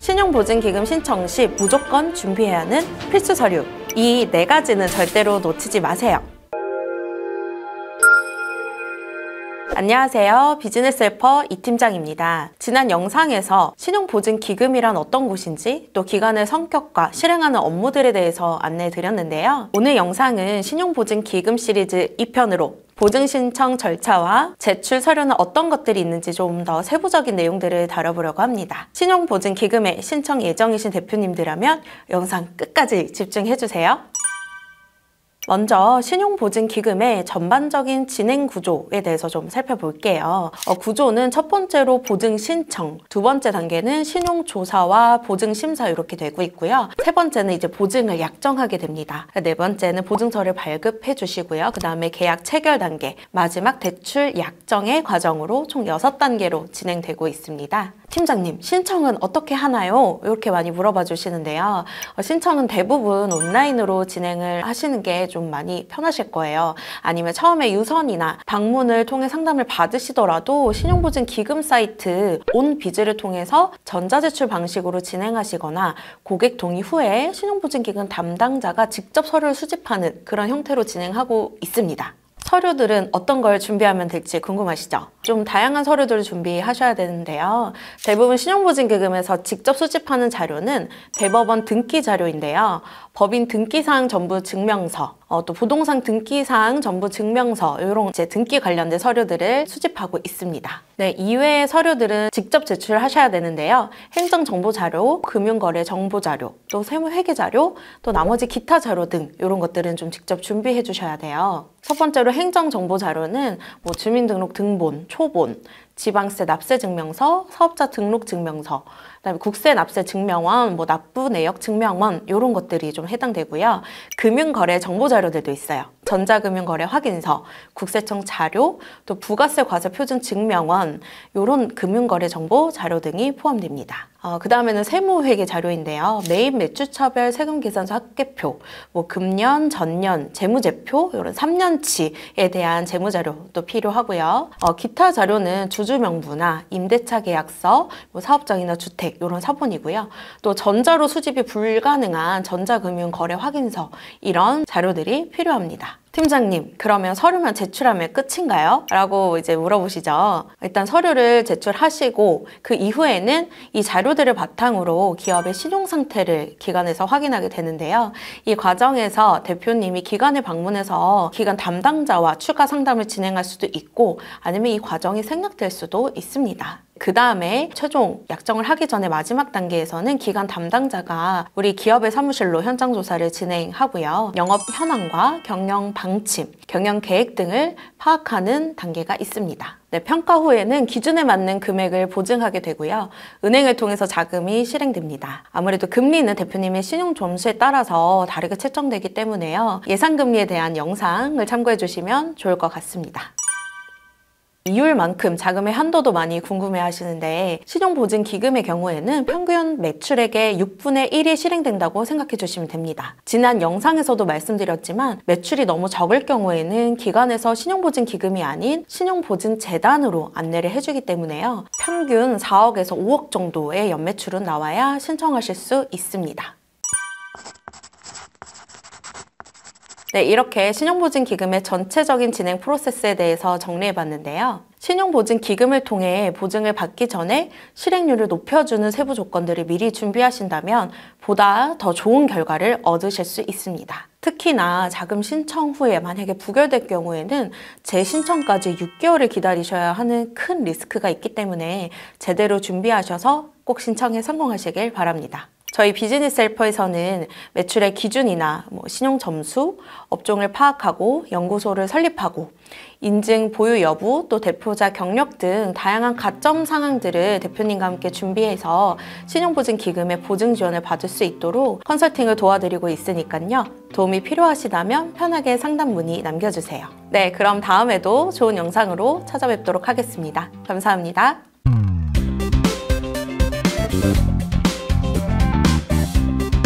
신용보증기금 신청 시 무조건 준비해야 하는 필수 서류. 이 4가지는 절대로 놓치지 마세요. 안녕하세요. 비즈니스 헬퍼 이 팀장입니다. 지난 영상에서 신용보증기금이란 어떤 곳인지 또 기관의 성격과 실행하는 업무들에 대해서 안내해 드렸는데요. 오늘 영상은 신용보증기금 시리즈 2편으로 보증 신청 절차와 제출 서류는 어떤 것들이 있는지 좀 더 세부적인 내용들을 다뤄보려고 합니다. 신용보증기금에 신청 예정이신 대표님들이라면 영상 끝까지 집중해주세요. 먼저 신용보증기금의 전반적인 진행 구조에 대해서 좀 살펴볼게요. 구조는 첫 번째로 보증 신청, 두 번째 단계는 신용조사와 보증심사 이렇게 되고 있고요. 세 번째는 이제 보증을 약정하게 됩니다. 네 번째는 보증서를 발급해 주시고요. 그 다음에 계약 체결 단계, 마지막 대출 약정의 과정으로 총 6단계로 진행되고 있습니다. 팀장님, 신청은 어떻게 하나요? 이렇게 많이 물어봐 주시는데요. 신청은 대부분 온라인으로 진행을 하시는 게 좀 많이 편하실 거예요. 아니면 처음에 유선이나 방문을 통해 상담을 받으시더라도 신용보증기금 사이트 온비즈를 통해서 전자제출 방식으로 진행하시거나 고객 동의 후에 신용보증기금 담당자가 직접 서류를 수집하는 그런 형태로 진행하고 있습니다. 서류들은 어떤 걸 준비하면 될지 궁금하시죠? 좀 다양한 서류들을 준비하셔야 되는데요. 대부분 신용보증기금에서 직접 수집하는 자료는 대법원 등기 자료인데요. 법인 등기사항 전부 증명서, 또 부동산 등기사항 전부 증명서 이런 이제 등기 관련된 서류들을 수집하고 있습니다. 네, 이외의 서류들은 직접 제출하셔야 되는데요. 행정정보자료, 금융거래정보자료, 또 세무회계자료, 또 나머지 기타 자료 등 이런 것들은 좀 직접 준비해 주셔야 돼요. 첫 번째로 행정정보자료는 주민등록 등본, 초본, 지방세 납세증명서, 사업자 등록증명서, 그다음에 국세 납세 증명원, 납부 내역 증명원 이런 것들이 좀 해당되고요. 금융거래 정보자료들도 있어요. 전자금융거래 확인서, 국세청 자료, 또 부가세 과세 표준 증명원 이런 금융거래 정보 자료 등이 포함됩니다. 그 다음에는 세무회계 자료인데요. 매입 매출차별 세금계산서 합계표, 금년, 전년, 재무제표 이런 3년치에 대한 재무자료도 필요하고요. 기타 자료는 주주명부나 임대차 계약서, 사업장이나 주택 이런 사본이고요. 또 전자로 수집이 불가능한 전자금융거래 확인서 이런 자료들이 필요합니다. 팀장님, 그러면 서류만 제출하면 끝인가요? 라고 이제 물어보시죠. 일단 서류를 제출하시고 그 이후에는 이 자료들을 바탕으로 기업의 신용 상태를 기관에서 확인하게 되는데요. 이 과정에서 대표님이 기관에 방문해서 기관 담당자와 추가 상담을 진행할 수도 있고 아니면 이 과정이 생략될 수도 있습니다. 그 다음에 최종 약정을 하기 전에 마지막 단계에서는 기관 담당자가 우리 기업의 사무실로 현장 조사를 진행하고요. 영업 현황과 경영 방침, 경영 계획 등을 파악하는 단계가 있습니다. 네, 평가 후에는 기준에 맞는 금액을 보증하게 되고요. 은행을 통해서 자금이 실행됩니다. 아무래도 금리는 대표님의 신용 점수에 따라서 다르게 책정되기 때문에요. 예상금리에 대한 영상을 참고해 주시면 좋을 것 같습니다. 이율만큼 자금의 한도도 많이 궁금해 하시는데 신용보증기금의 경우에는 평균 매출액의 6분의 1이 실행된다고 생각해 주시면 됩니다. 지난 영상에서도 말씀드렸지만 매출이 너무 적을 경우에는 기관에서 신용보증기금이 아닌 신용보증재단으로 안내를 해주기 때문에요. 평균 4억에서 5억 정도의 연매출은 나와야 신청하실 수 있습니다. 네, 이렇게 신용보증기금의 전체적인 진행 프로세스에 대해서 정리해봤는데요. 신용보증기금을 통해 보증을 받기 전에 실행률을 높여주는 세부 조건들을 미리 준비하신다면 보다 더 좋은 결과를 얻으실 수 있습니다. 특히나 자금 신청 후에 만약에 부결될 경우에는 재신청까지 6개월을 기다리셔야 하는 큰 리스크가 있기 때문에 제대로 준비하셔서 꼭 신청에 성공하시길 바랍니다. 저희 비즈니스 헬퍼에서는 매출의 기준이나 신용 점수, 업종을 파악하고 연구소를 설립하고 인증 보유 여부, 또 대표자 경력 등 다양한 가점 상황들을 대표님과 함께 준비해서 신용보증기금의 보증 지원을 받을 수 있도록 컨설팅을 도와드리고 있으니까요. 도움이 필요하시다면 편하게 상담 문의 남겨주세요. 네, 그럼 다음에도 좋은 영상으로 찾아뵙도록 하겠습니다. 감사합니다.